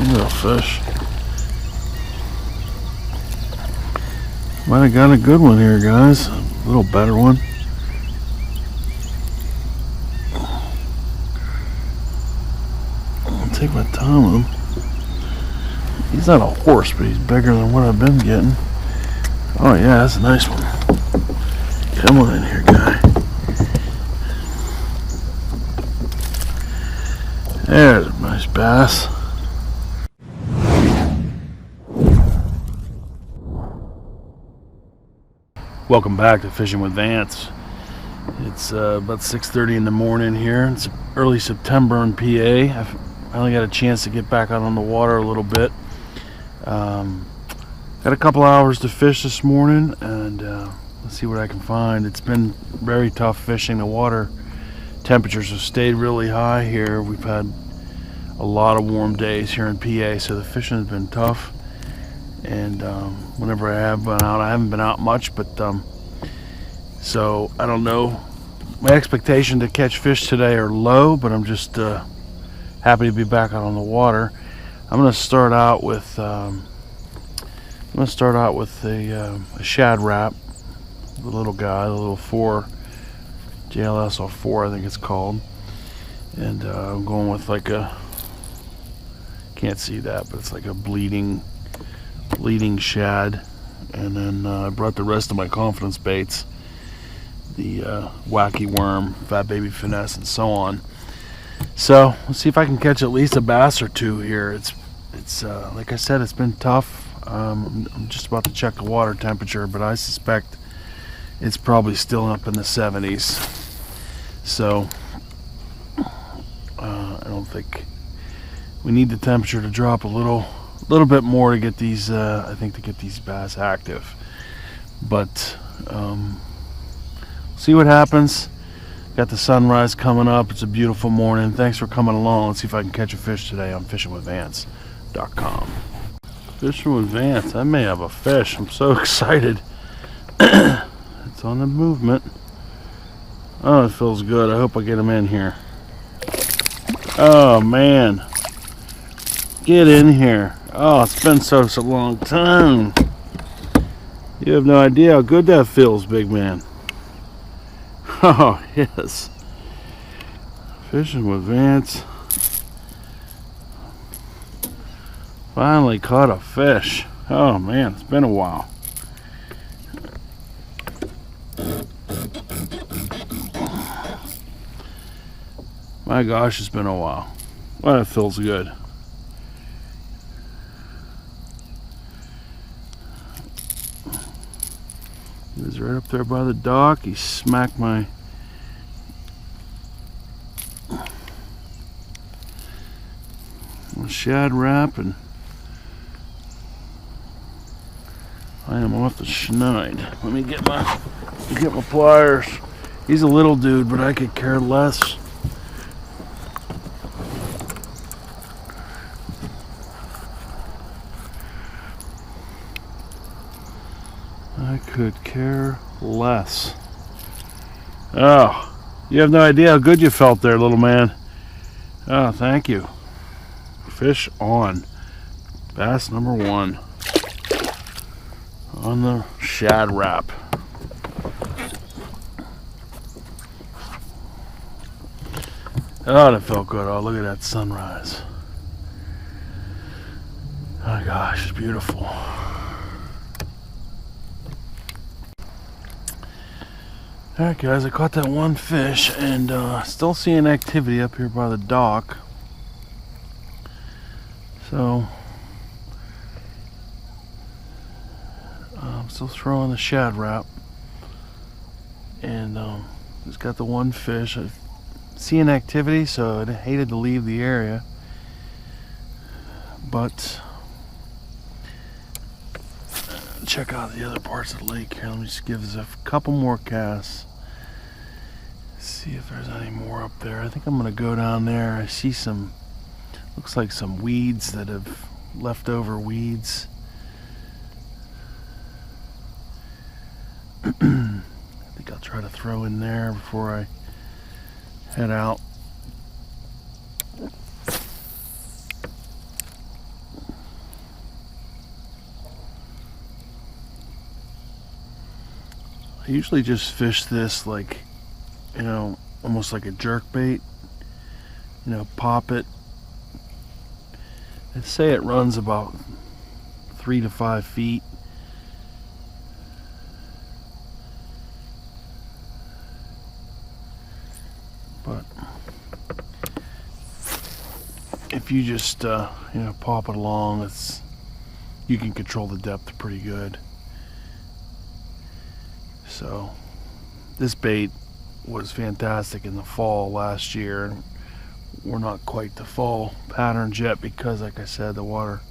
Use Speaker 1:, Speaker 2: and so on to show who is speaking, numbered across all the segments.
Speaker 1: Little fish. Might have got a good one here, guys. A little better one. I'll take my time with him. He's not a horse, but he's bigger than what I've been getting. Oh yeah, that's a nice one. Come on in here, guy. There's a nice bass. Welcome back to Fishing with Vance. It's about 6:30 in the morning here. It's early September in PA. I finally got a chance to get back out on the water a little bit. Got a couple hours to fish this morning, and let's see what I can find. It's been very tough fishing. The water temperatures have stayed really high here. We've had a lot of warm days here in PA, so the fishing has been tough. And whenever I have been out, I haven't been out much, but so I don't know. My expectation to catch fish today are low, but I'm just happy to be back out on the water. I'm going to start out with a shad wrap, the little guy, the little 4 JLS 4, I think it's called, and I'm going with like a, can't see that, but it's like a bleeding shad. And then I brought the rest of my confidence baits, the wacky worm, fat baby finesse, and so on. So let's see if I can catch at least a bass or two here. It's like I said, it's been tough. I'm just about to check the water temperature, but I suspect it's probably still up in the 70s. So I don't think we need the temperature to drop a little bit more to get these I think to get these bass active, but see what happens. Got the sunrise coming up. It's a beautiful morning. Thanks for coming along. Let's see if I can catch a fish today on fishingwithvance.com. Fishing with Vance. I may have a fish. I'm so excited. It's on the movement. Oh, it feels good. I hope I get him in here. Oh man, get in here. Oh, it's been such a long time. You have no idea how good that feels, big man. Oh, yes. Fishing with Vance. Finally caught a fish. Oh, man, it's been a while. My gosh, it's been a while. Well, it feels good. He was right up there by the dock. He smacked my shad wrap, and I am off the schneid. Let me get my pliers. He's a little dude, but I could care less. I could care less. Oh, you have no idea how good you felt there, little man. Oh, thank you. Fish on. Bass number 1 on the shad wrap. Oh, that felt good. Oh, look at that sunrise. Oh my gosh, it's beautiful. Alright guys, I caught that one fish, and still seeing activity up here by the dock. So I'm still throwing the shad wrap, and just got the one fish. I'm seeing activity, so I hated to leave the area, but check out the other parts of the lake here. Let me just give this a couple more casts. See if there's any more up there. I think I'm gonna go down there. I see some, looks like some weeds that have leftover weeds. I think I'll try to throw in there before I head out. I usually just fish this like, you know, almost like a jerk bait. You know, pop it. I'd say it runs about 3 to 5 feet. But if you just you know, pop it along, you can control the depth pretty good. So this bait was fantastic in the fall last year. We're not quite the fall patterns yet because, like I said, the water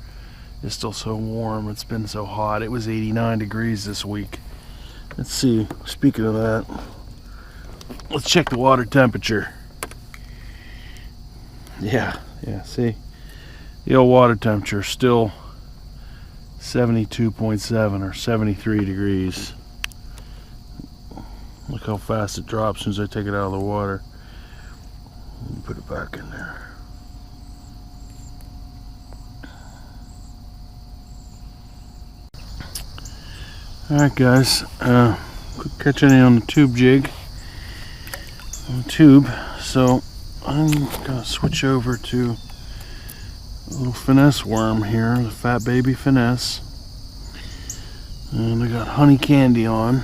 Speaker 1: is still so warm. It's been so hot. It was 89 degrees this week. Let's see, speaking of that, let's check the water temperature. Yeah, see? The old water temperature is still 72.7 or 73 degrees. Look how fast it drops as soon as I take it out of the water. Put it back in there. Alright guys, quick catch any on the tube jig. On the tube. So I'm gonna switch over to a little finesse worm here, the Fat Baby Finesse. And I got honey candy on.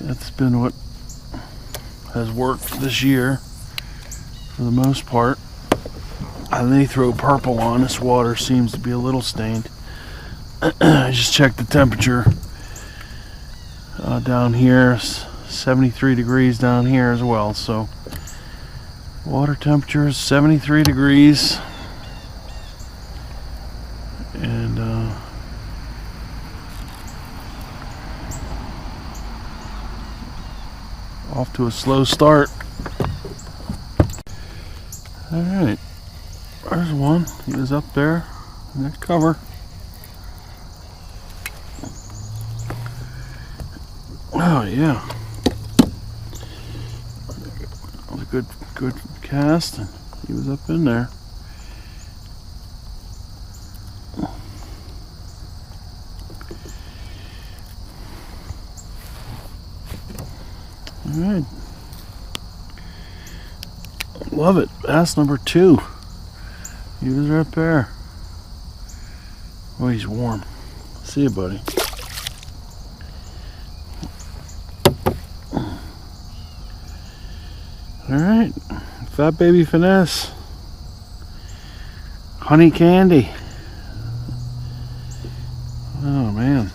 Speaker 1: That's been what has worked this year for the most part. I may throw purple on. This water seems to be a little stained. I just checked the temperature down here, 73 degrees down here as well. So water temperature is 73 degrees, and off to a slow start. Alright, there's one. He was up there in that cover. Oh yeah, that was a good cast. He was up in there. All right, love it. Bass number 2. He was right there. Oh, he's warm. See you, buddy. Alright, Fat Baby Finesse, honey candy. Oh man.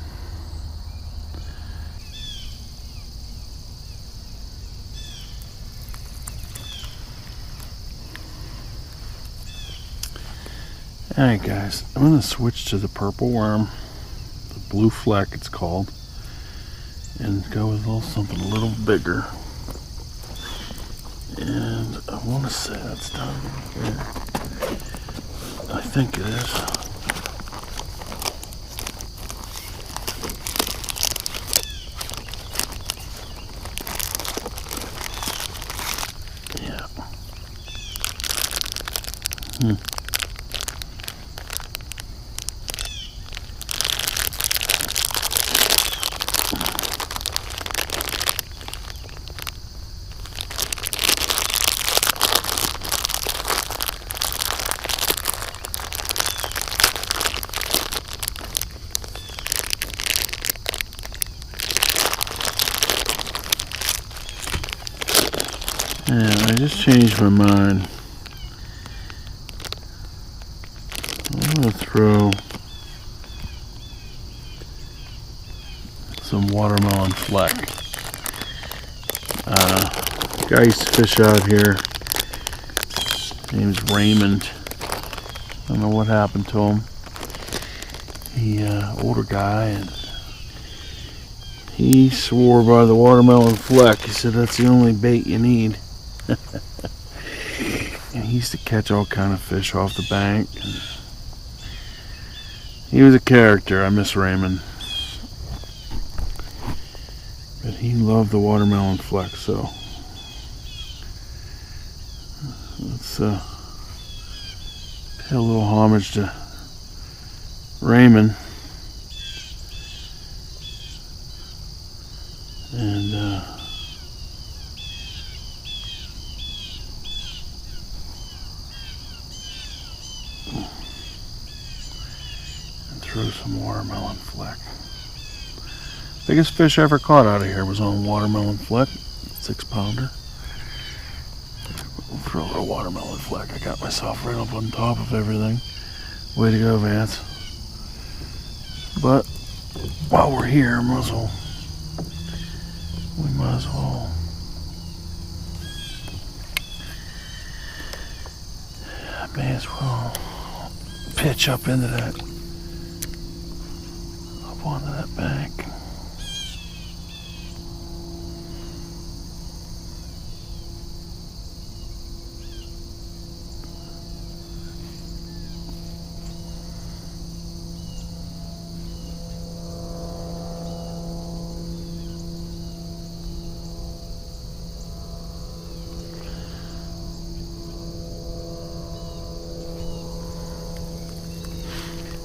Speaker 1: Alright guys, I'm going to switch to the purple worm, the blue fleck it's called, and go with something a little bigger. And I want to say that's down here. I think it is. Yeah. Yeah, I just changed my mind. I'm going to throw some watermelon fleck. Guy used to fish out here. His name's Raymond. I don't know what happened to him. He, older guy, and he swore by the watermelon fleck. He said that's the only bait you need. And he used to catch all kind of fish off the bank. And he was a character. I miss Raymond. But he loved the watermelon fleck, so let's pay a little homage to throw some watermelon fleck. Biggest fish I ever caught out of here was on watermelon fleck, 6-pounder. Throw a little watermelon fleck. I got myself right up on top of everything. Way to go, Vance. But while we're here, we might as well pitch up into that, up onto that bank.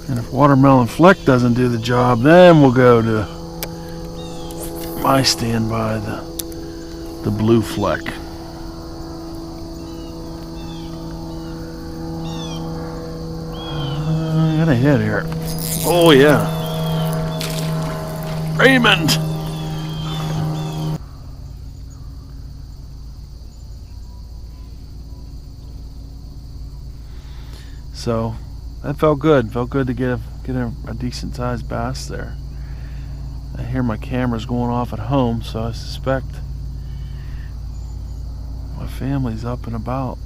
Speaker 1: And if watermelon fleck doesn't do the job, then we'll go to my standby, the blue fleck. I got a hit here. Oh yeah, Raymond. So that felt good. Felt good to get a decent sized bass there. I hear my camera's going off at home, so I suspect my family's up and about.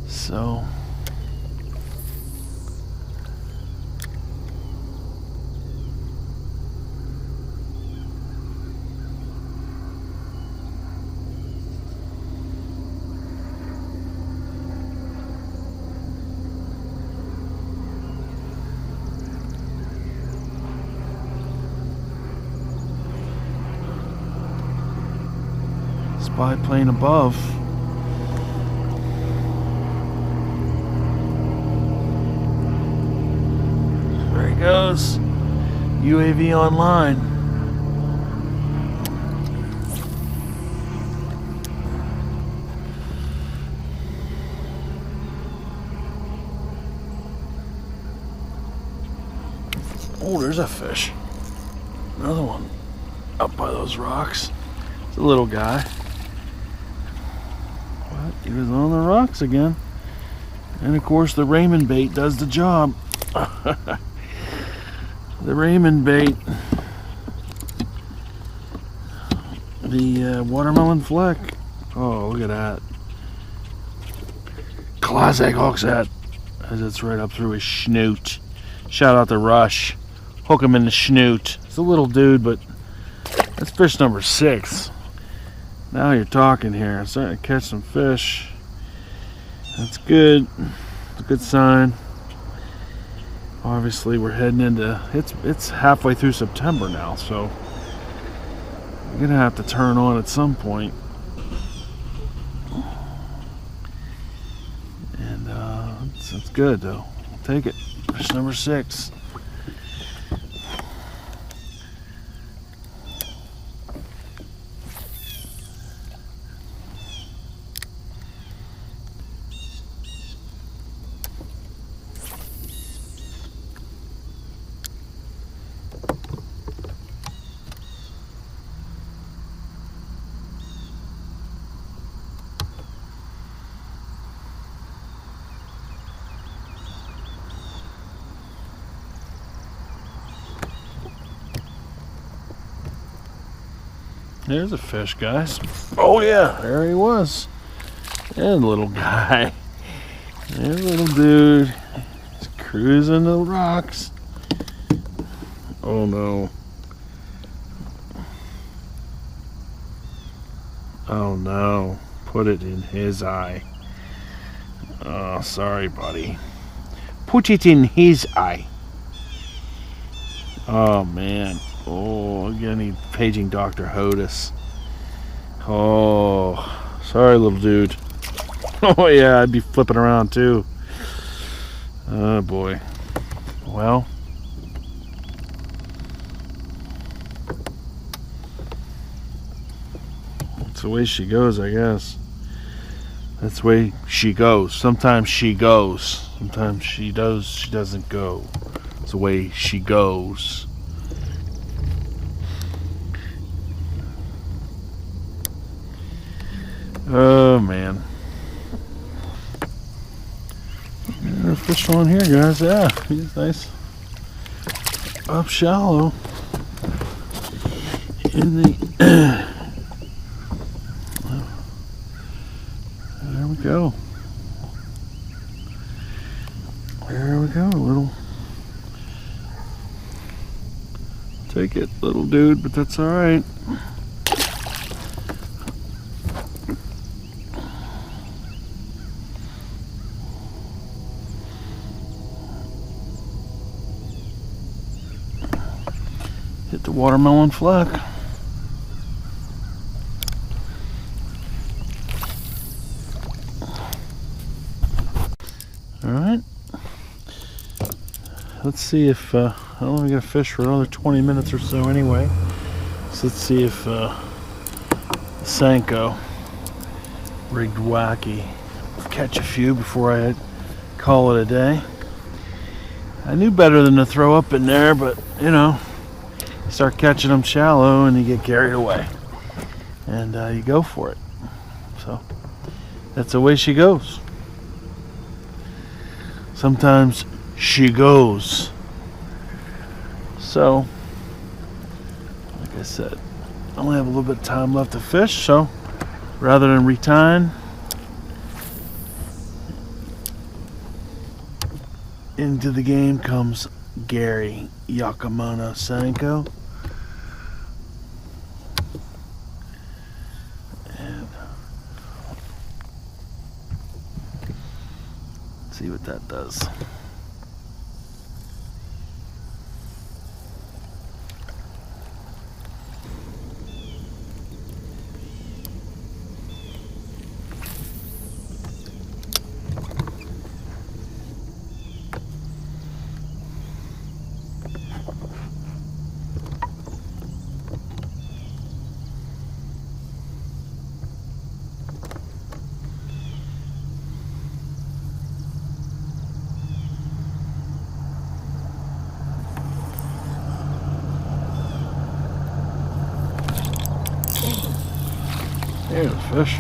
Speaker 1: So spy plane above. There he goes. UAV online. Oh, there's a fish. Another one up by those rocks. It's a little guy. But he was on the rocks again. And of course the Raymond bait does the job. The Raymond bait. The watermelon fleck. Oh, look at that. Classic hooks that. As it's right up through his snoot. Shout out to Rush. Hook him in the snoot. It's a little dude, but that's fish number 6. Now you're talking here. I'm starting to catch some fish. That's good. It's a good sign. Obviously we're heading into, it's halfway through September now, so we're gonna have to turn on at some point. And it's good though. I'll take it. Fish number 6. There's a fish, guys. Oh yeah, there he was. And little guy. There's little dude. He's cruising the rocks. Oh no. Oh no. Put it in his eye. Oh, sorry, buddy. Put it in his eye. Oh man. Oh, I'm gonna need paging Dr. Hodis. Oh, sorry, little dude. Oh yeah, I'd be flipping around too. Oh boy. Well, that's the way she goes, I guess. That's the way she goes. Sometimes she goes. Sometimes she does. She doesn't go. It's the way she goes. Oh man. There's a fish on here, guys. Yeah, he's nice. Up shallow. In the there we go. There we go. Little. Take it, little dude, but that's all right. Hit the watermelon fleck. All right. Let's see if I don't know, we got to fish for another 20 minutes or so anyway. So let's see if the senko rigged wacky catch a few before I call it a day. I knew better than to throw up in there, but you know, you start catching them shallow and you get carried away, and you go for it. So that's the way she goes. Sometimes she goes. So, like I said, I only have a little bit of time left to fish, so rather than retine, into the game comes Gary Yakumono Senko. And see what that does. There's a fish.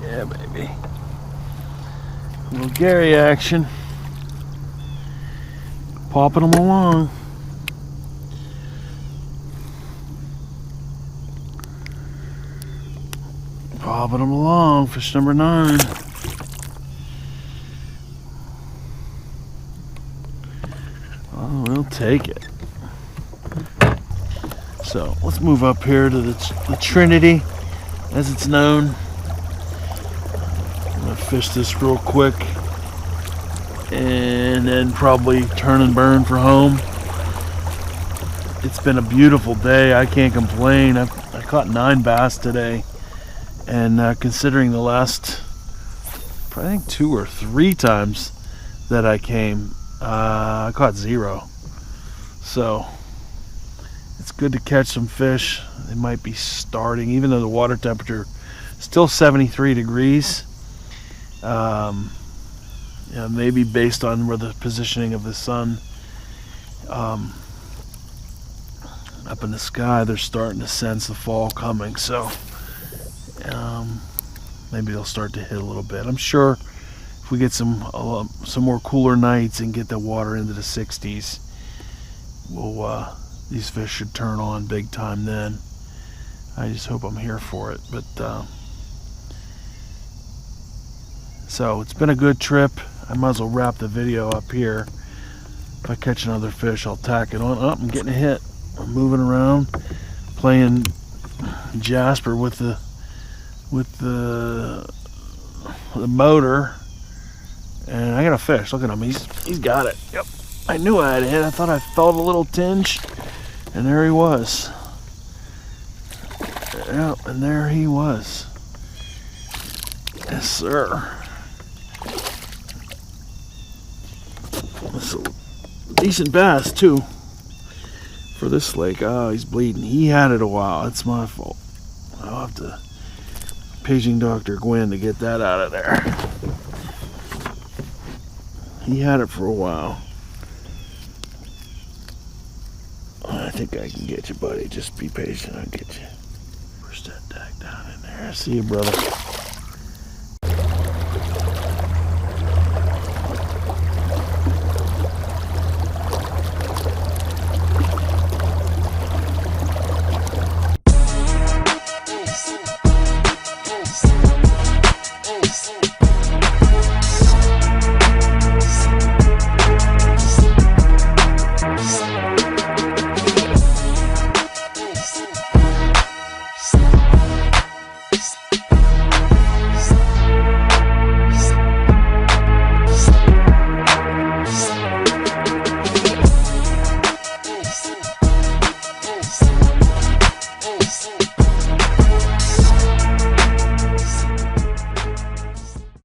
Speaker 1: Yeah, baby. A little Gary action. Popping them along. Popping them along. Fish number 9. Oh, we'll take it. So let's move up here to the Trinity, as it's known. I'm gonna fish this real quick and then probably turn and burn for home. It's been a beautiful day. I can't complain. I caught 9 bass today, and considering the last, I think 2 or 3 times that I came, I caught 0. So it's good to catch some fish. They might be starting, even though the water temperature is still 73 degrees. Yeah, maybe based on where the positioning of the sun up in the sky, they're starting to sense the fall coming. So maybe they'll start to hit a little bit. I'm sure if we get some more cooler nights and get the water into the 60s, these fish should turn on big time then. I just hope I'm here for it. But so it's been a good trip. I might as well wrap the video up here. If I catch another fish, I'll tack it on. Oh, I'm getting a hit. I'm moving around, playing Jasper with the motor, and I got a fish. Look at him. He's got it. Yep. I knew I had a hit. I thought I felt a little tinge, and there he was. Yep, and there he was. Yes, sir. That's a decent bass too for this lake. Oh, he's bleeding. He had it a while. It's my fault. I'll have to paging Dr. Gwen to get that out of there. He had it for a while. I think I can get you, buddy. Just be patient. I'll get you. Push that tag down in there. See you, brother.